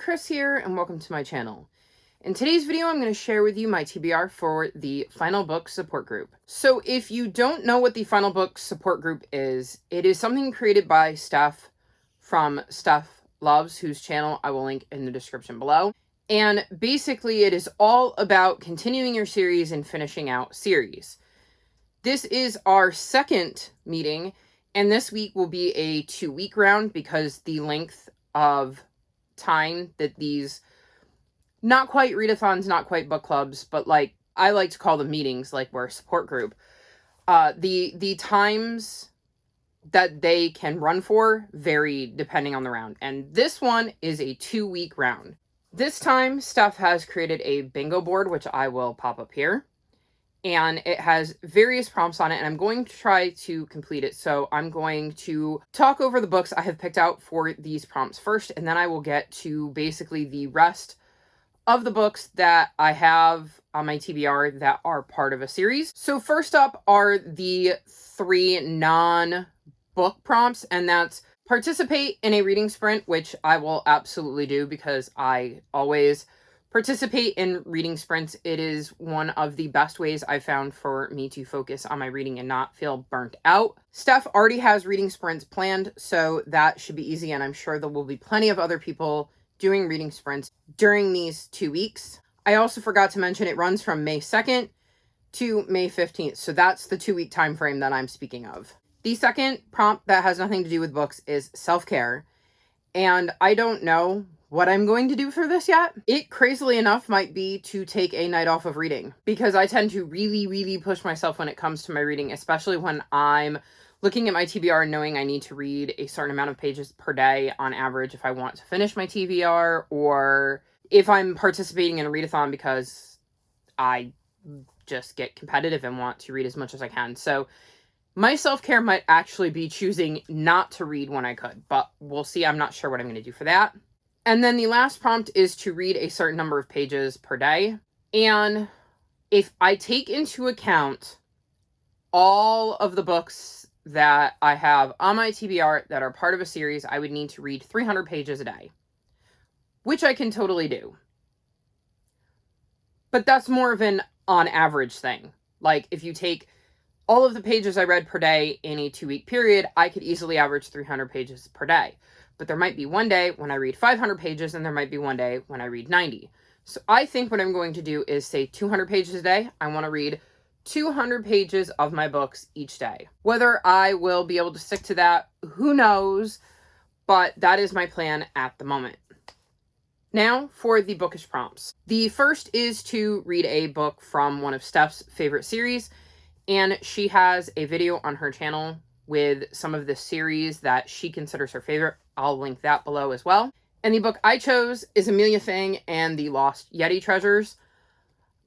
Chris here, and welcome to my channel. In today's video, I'm going to share with you my TBR for the Final Book Support Group. So if you don't know what the Final Book Support Group is, it is something created by Steph from Steph Loves, whose channel I will link in the description below. And basically, it is all about continuing your series and finishing out series. This is our second meeting, and this week will be a 2-week round because the length of time that these not quite readathons, not quite book clubs, but like I like to call them meetings, like we're a support group. The times that they can run for vary depending on the round, and this one is a 2-week round. This time, Steph has created a bingo board, which I will pop up here. And it has various prompts on it, and I'm going to try to complete it. So I'm going to talk over the books I have picked out for these prompts first, and then I will get to basically the rest of the books that I have on my TBR that are part of a series. So first up are the 3 non-book prompts, and that's participate in a reading sprint, which I will absolutely do because I always participate in reading sprints. It is one of the best ways I've found for me to focus on my reading and not feel burnt out. Steph already has reading sprints planned, so that should be easy, and I'm sure there will be plenty of other people doing reading sprints during these 2 weeks. I also forgot to mention it runs from May 2nd to May 15th, so that's the 2-week time frame that I'm speaking of. The second prompt that has nothing to do with books is self-care, and I don't know what I'm going to do for this yet. It, crazily enough, might be to take a night off of reading, because I tend to really push myself when it comes to my reading, especially when I'm looking at my TBR and knowing I need to read a certain amount of pages per day on average if I want to finish my TBR, or if I'm participating in a readathon because I just get competitive and want to read as much as I can. So my self-care might actually be choosing not to read when I could, but we'll see. I'm not sure what I'm going to do for that. And then the last prompt is to read a certain number of pages per day. And if I take into account all of the books that I have on my TBR that are part of a series, I would need to read 300 pages a day, which I can totally do. But that's more of an on average thing. Like if you take all of the pages I read per day in a 2-week period, I could easily average 300 pages per day. But there might be one day when I read 500 pages, and there might be one day when I read 90. So I think what I'm going to do is say 200 pages a day. I want to read 200 pages of my books each day. Whether I will be able to stick to that, who knows? But that is my plan at the moment. Now for the bookish prompts. The first is to read a book from one of Steph's favorite series, and she has a video on her channel with some of the series that she considers her favorite. I'll link that below as well. And the book I chose is Amelia Fang and the Lost Yeti Treasures.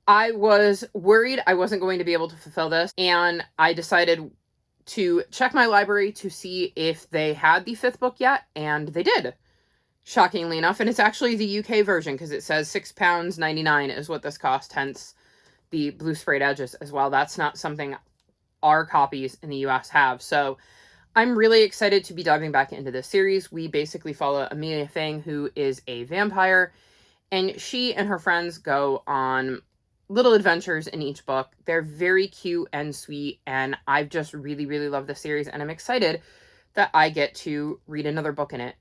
I was worried I wasn't going to be able to fulfill this, and I decided to check my library to see if they had the 5th book yet, and they did, shockingly enough. And it's actually the UK version, because it says £6.99 is what this cost, hence the blue sprayed edges as well. That's not something our copies in the US have. So I'm really excited to be diving back into this series. We basically follow Amelia Fang, who is a vampire, and she and her friends go on little adventures in each book. They're very cute and sweet, and I've just really loved the series, and I'm excited that I get to read another book in it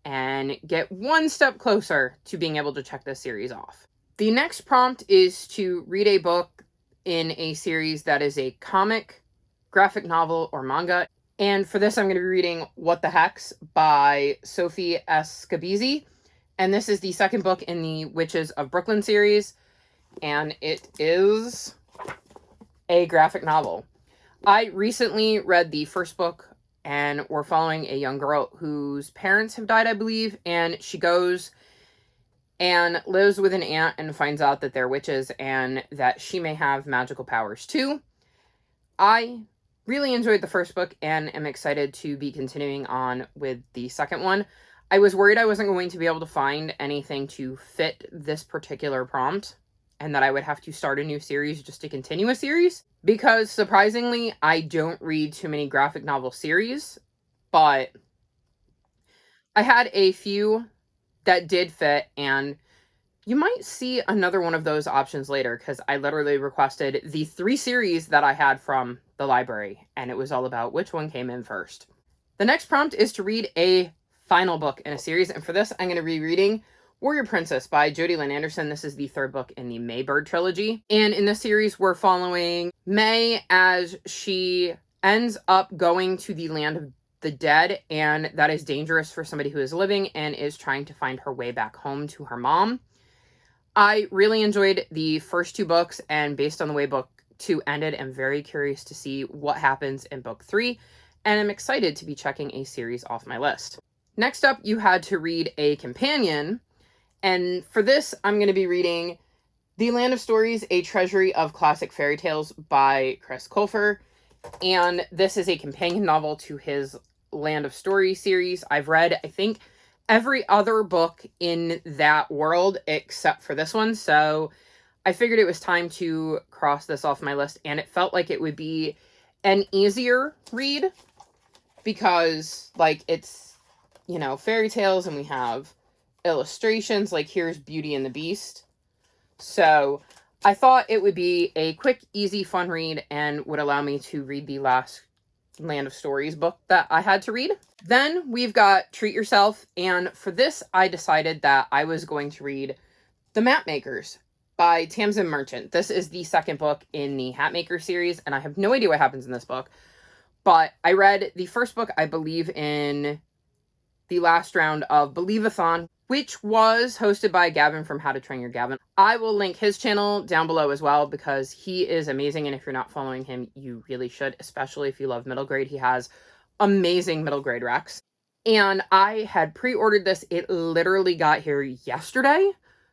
and get one step closer to being able to check this series off. The next prompt is to read a book in a series that is a comic, graphic novel, or manga. And for this, I'm going to be reading What the Hex by Sophie S. Scabisi. And this is the second book in the Witches of Brooklyn series. And it is a graphic novel. I recently read the first book, and we're following a young girl whose parents have died, I believe. And she goes and lives with an aunt and finds out that they're witches and that she may have magical powers too. I really enjoyed the first book and am excited to be continuing on with the second one. I was worried I wasn't going to be able to find anything to fit this particular prompt, and that I would have to start a new series just to continue a series, because surprisingly, I don't read too many graphic novel series, but I had a few that did fit, and you might see another one of those options later, because I literally requested the 3 series that I had from the library, and it was all about which one came in first. The next prompt is to read a final book in a series, and for this I'm going to be reading Warrior Princess by Jodi Lynn Anderson. This is the 3rd book in the Maybird trilogy, and in this series we're following May as she ends up going to the land of the dead, and that is dangerous for somebody who is living, and is trying to find her way back home to her mom. I really enjoyed the first 2 books, and based on the way book 2 ended, I'm very curious to see what happens in book 3, and I'm excited to be checking a series off my list. Next up, you had to read a companion, and for this, I'm going to be reading The Land of Stories, A Treasury of Classic Fairy Tales by Chris Colfer, and this is a companion novel to his Land of Stories series. I've read, I think, every other book in that world except for this one, so I figured it was time to cross this off my list, and it felt like it would be an easier read because, like, it's, you know, fairy tales, and we have illustrations, like here's Beauty and the Beast. So I thought it would be a quick, easy, fun read, and would allow me to read the last Land of Stories book that I had to read. Then we've got Treat Yourself, and for this I decided that I was going to read The Map Makers by Tamsin Merchant. This is the 2nd book in the Hatmaker series, and I have no idea what happens in this book, but I read the first book, I believe, in the last round of Believe-a-thon, which was hosted by Gavin from How to Train Your Gavin. I will link his channel down below as well, because he is amazing, and if you're not following him, you really should, especially if you love middle grade. He has amazing middle grade recs. And I had pre-ordered this. It literally got here yesterday.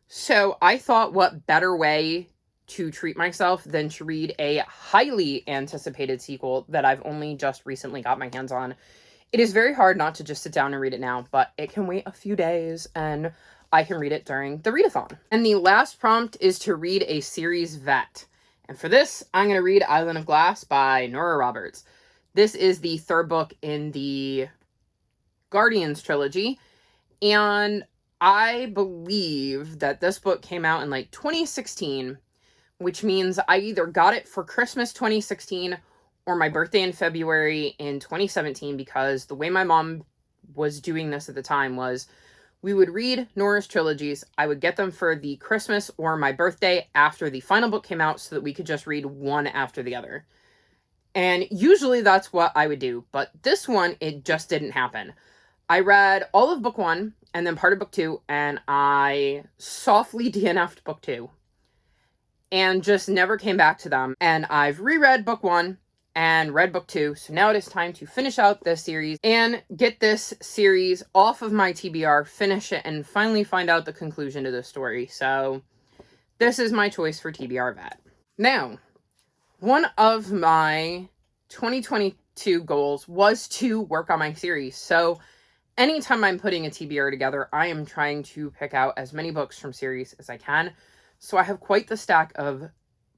So I thought, what better way to treat myself than to read a highly anticipated sequel that I've only just recently got my hands on. It is very hard not to just sit down and read it now, but it can wait a few days, and I can read it during the readathon. And the last prompt is to read a series vet. And for this, I'm going to read Island of Glass by Nora Roberts. This is the 3rd book in the Guardians trilogy, and I believe that this book came out in like 2016, which means I either got it for Christmas 2016 or my birthday in February in 2017, because the way my mom was doing this at the time was we would read Nora's trilogies. I would get them for the Christmas or my birthday after the final book came out, so that we could just read one after the other. And usually that's what I would do, but this one, it just didn't happen. I read all of book 1 and then part of book 2, and I softly DNF'd book 2 and just never came back to them. And I've reread book 1 and read book 2, so now it is time to finish out this series and get this series off of my TBR, finish it, and finally find out the conclusion to the story. So this is my choice for TBR vet. Now, one of my 2022 goals was to work on my series, so anytime I'm putting a TBR together, I am trying to pick out as many books from series as I can. So I have quite the stack of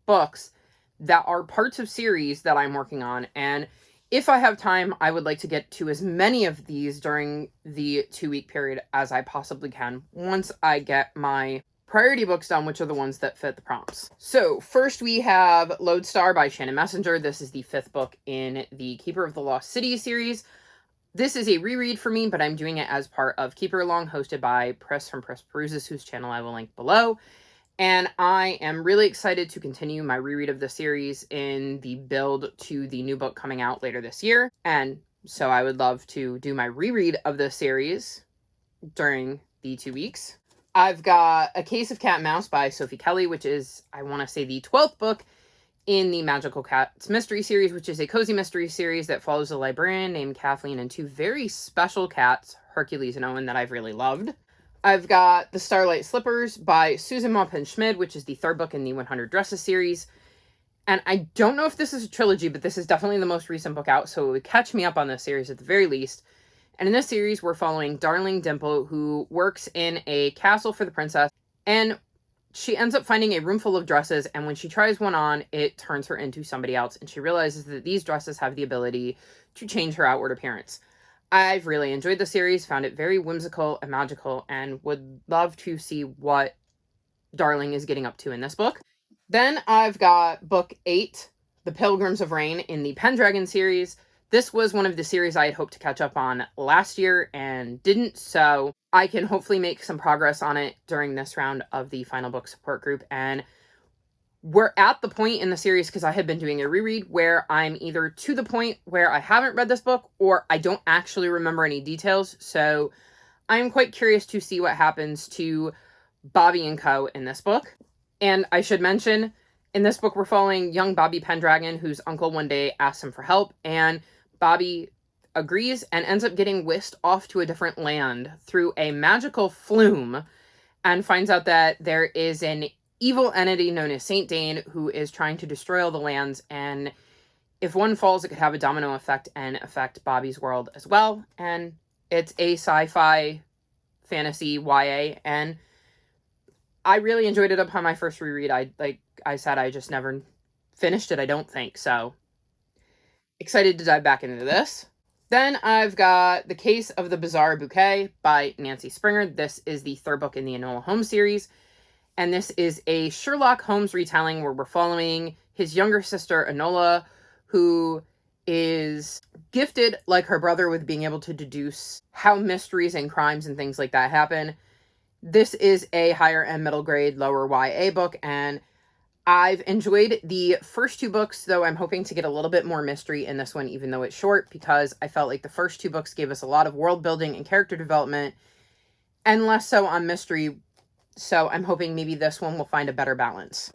books that are parts of series that I'm working on, and if I have time, I would like to get to as many of these during the 2-week period as I possibly can once I get my priority books done, which are the ones that fit the prompts. So first we have Lodestar by Shannon Messenger. This is the 5th book in the Keeper of the Lost City series. This is a reread for me, but I'm doing it as part of Keeper Along, hosted by Pris from Pris Peruses, whose channel I will link below. And I am really excited to continue my reread of the series in the build to the new book coming out later this year. And so I would love to do my reread of the series during the 2 weeks. I've got A Case of Cat and Mouse by Sophie Kelly, which is, I want to say, the 12th book in the Magical Cats mystery series, which is a cozy mystery series that follows a librarian named Kathleen and 2 very special cats, Hercules and Owen, that I've really loved. I've got The Starlight Slippers by Susan Maupin Schmid, which is the 3rd book in the 100 Dresses series. And I don't know if this is a trilogy, but this is definitely the most recent book out, so it would catch me up on this series at the very least. And in this series, we're following Darling Dimple, who works in a castle for the princess, and she ends up finding a room full of dresses, and when she tries one on, it turns her into somebody else, and she realizes that these dresses have the ability to change her outward appearance. I've really enjoyed the series, found it very whimsical and magical, and would love to see what Darling is getting up to in this book. Then I've got book 8, The Pilgrims of Rain, in the Pendragon series. This was one of the series I had hoped to catch up on last year and didn't, so I can hopefully make some progress on it during this round of the final book support group. And we're at the point in the series, because I have been doing a reread, where I'm either to the point where I haven't read this book or I don't actually remember any details. So I'm quite curious to see what happens to Bobby and Co. in this book. And I should mention, in this book, we're following young Bobby Pendragon, whose uncle one day asks him for help, and Bobby agrees and ends up getting whisked off to a different land through a magical flume, and finds out that there is an evil entity known as Saint Dane who is trying to destroy all the lands, and if one falls, it could have a domino effect and affect Bobby's world as well. And it's a sci-fi fantasy YA, and I really enjoyed it upon my first reread. I said, I just never finished it, I don't think. So excited to dive back into this. Then I've got The Case of the Bizarre Bouquet by Nancy Springer. This is the third book in the Enola Holmes series. And this is a Sherlock Holmes retelling where we're following his younger sister, Enola, who is gifted, like her brother, with being able to deduce how mysteries and crimes and things like that happen. This is a higher and middle grade, lower YA book, and I've enjoyed the first 2 books, though I'm hoping to get a little bit more mystery in this one, even though it's short, because I felt like the first 2 books gave us a lot of world building and character development, and less so on mystery, so I'm hoping maybe this one will find a better balance.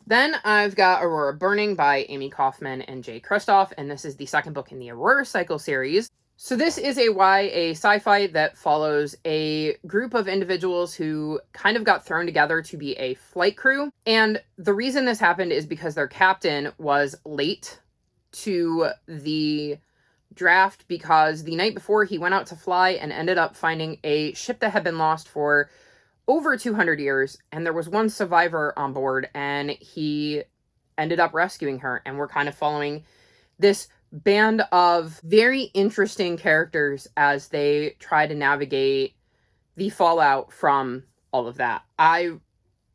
Then I've got Aurora Burning by Amy Kaufman and Jay Kristoff, and this is the second book in the Aurora Cycle series. So this is a YA sci-fi that follows a group of individuals who kind of got thrown together to be a flight crew. And the reason this happened is because their captain was late to the draft, because the night before he went out to fly and ended up finding a ship that had been lost for over 200 years. And there was one survivor on board, and he ended up rescuing her. And we're kind of following this band of very interesting characters as they try to navigate the fallout from all of that. I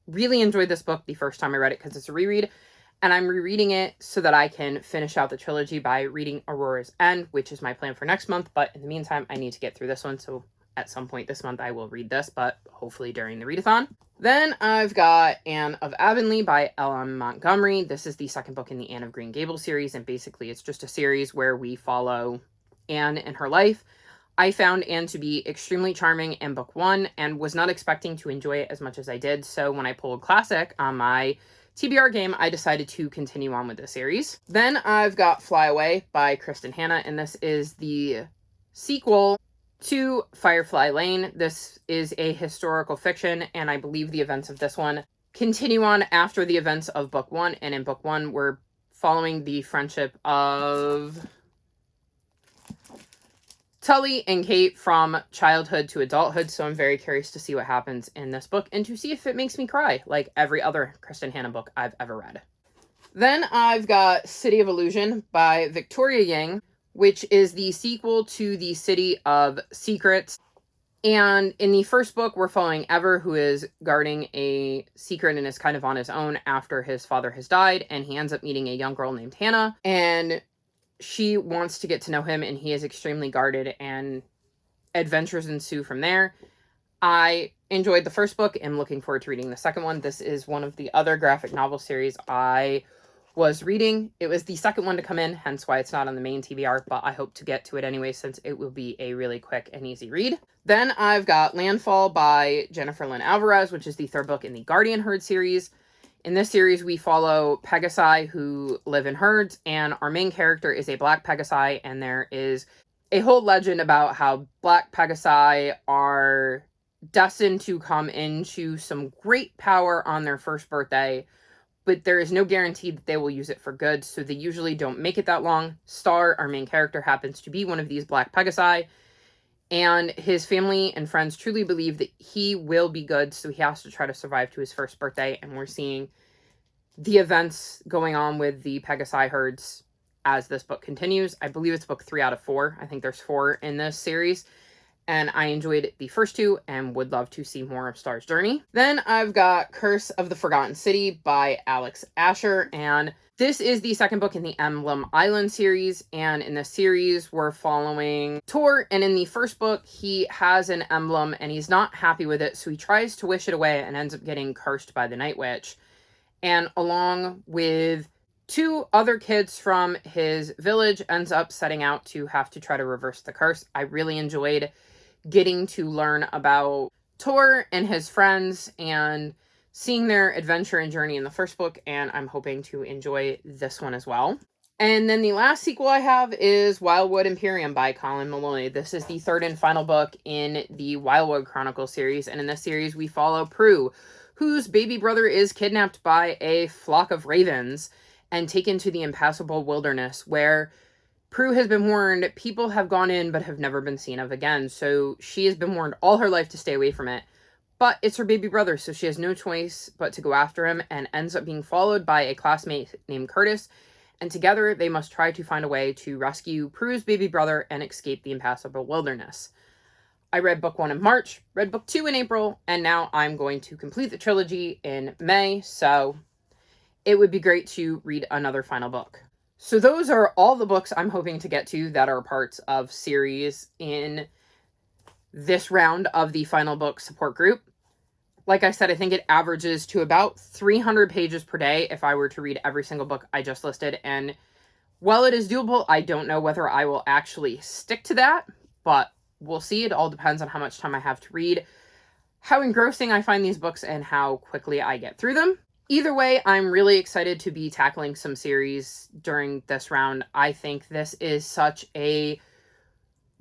really enjoyed this book the first time I read it because it's a reread, and I'm rereading it so that I can finish out the trilogy by reading Aurora's End, which is my plan for next month. But in the meantime, I need to get through this one, so at some point this month I will read this, but hopefully during the readathon. Then I've got Anne of Avonlea by L.M. Montgomery. This is the second book in the Anne of Green Gables series, and basically it's just a series where we follow Anne in her life. I found Anne to be extremely charming in book 1 and was not expecting to enjoy it as much as I did, so when I pulled Classic on my TBR game, I decided to continue on with the series. Then I've got Fly Away by Kristen Hanna, and this is the sequel to Firefly Lane. This is a historical fiction, and I believe the events of this one continue on after the events of book 1, and in book 1 we're following the friendship of Tully and Kate from childhood to adulthood, so I'm very curious to see what happens in this book and to see if it makes me cry like every other Kristen Hanna book I've ever read. Then I've got City of Illusion by Victoria Yang, which is the sequel to the City of Secrets. And in the first book, we're following Ever, who is guarding a secret and is kind of on his own after his father has died, and he ends up meeting a young girl named Hannah, and she wants to get to know him, and he is extremely guarded, and adventures ensue from there. I enjoyed the first book and looking forward to reading the second one. This is one of the other graphic novel series I was reading. It was the second one to come in, hence why it's not on the main TBR, but I hope to get to it anyway since it will be a really quick and easy read. Then I've got Landfall by Jennifer Lynn Alvarez, which is the third book in the Guardian Herd series. In this series, we follow Pegasi who live in herds, and our main character is a black Pegasi, and there is a whole legend about how black Pegasi are destined to come into some great power on their first birthday, but there is no guarantee that they will use it for good, so they usually don't make it that long. Star, our main character, happens to be one of these black Pegasi, and his family and friends truly believe that he will be good, so he has to try to survive to his first birthday, and we're seeing the events going on with the Pegasi herds as this book continues. I believe it's book 3 out of 4. I think there's 4 in this series. And I enjoyed the first 2 and would love to see more of Star's journey. Then I've got Curse of the Forgotten City by Alex Asher, and this is the second book in the Emblem Island series, and in this series we're following Tor, and in the first book he has an emblem and he's not happy with it, so he tries to wish it away and ends up getting cursed by the Night Witch. And along with 2 other kids from his village ends up setting out to have to try to reverse the curse. I really enjoyed getting to learn about Tor and his friends and seeing their adventure and journey in the first book, and I'm hoping to enjoy this one as well. And then the last sequel I have is Wildwood Imperium by Colin Maloney. This is the 3rd and final book in the Wildwood Chronicle series, and in this series we follow Prue, whose baby brother is kidnapped by a flock of ravens and taken to the impassable wilderness, where Prue has been warned people have gone in but have never been seen of again, so she has been warned all her life to stay away from it. But it's her baby brother, so she has no choice but to go after him, and ends up being followed by a classmate named Curtis, and together they must try to find a way to rescue Prue's baby brother and escape the impassable wilderness. I read book 1 in March, read book 2 in April, and now I'm going to complete the trilogy in May, so it would be great to read another final book. So those are all the books I'm hoping to get to that are parts of series in this round of the final book support group. Like I said, I think it averages to about 300 pages per day if I were to read every single book I just listed. And while it is doable, I don't know whether I will actually stick to that, but we'll see. It all depends on how much time I have to read, how engrossing I find these books, and how quickly I get through them. Either way, I'm really excited to be tackling some series during this round. I think this is such a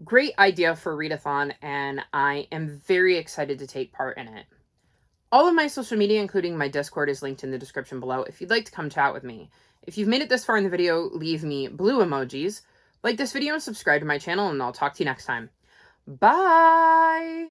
great idea for a readathon, and I am very excited to take part in it. All of my social media, including my Discord, is linked in the description below if you'd like to come chat with me. If you've made it this far in the video, leave me blue emojis, like this video, and subscribe to my channel, and I'll talk to you next time. Bye!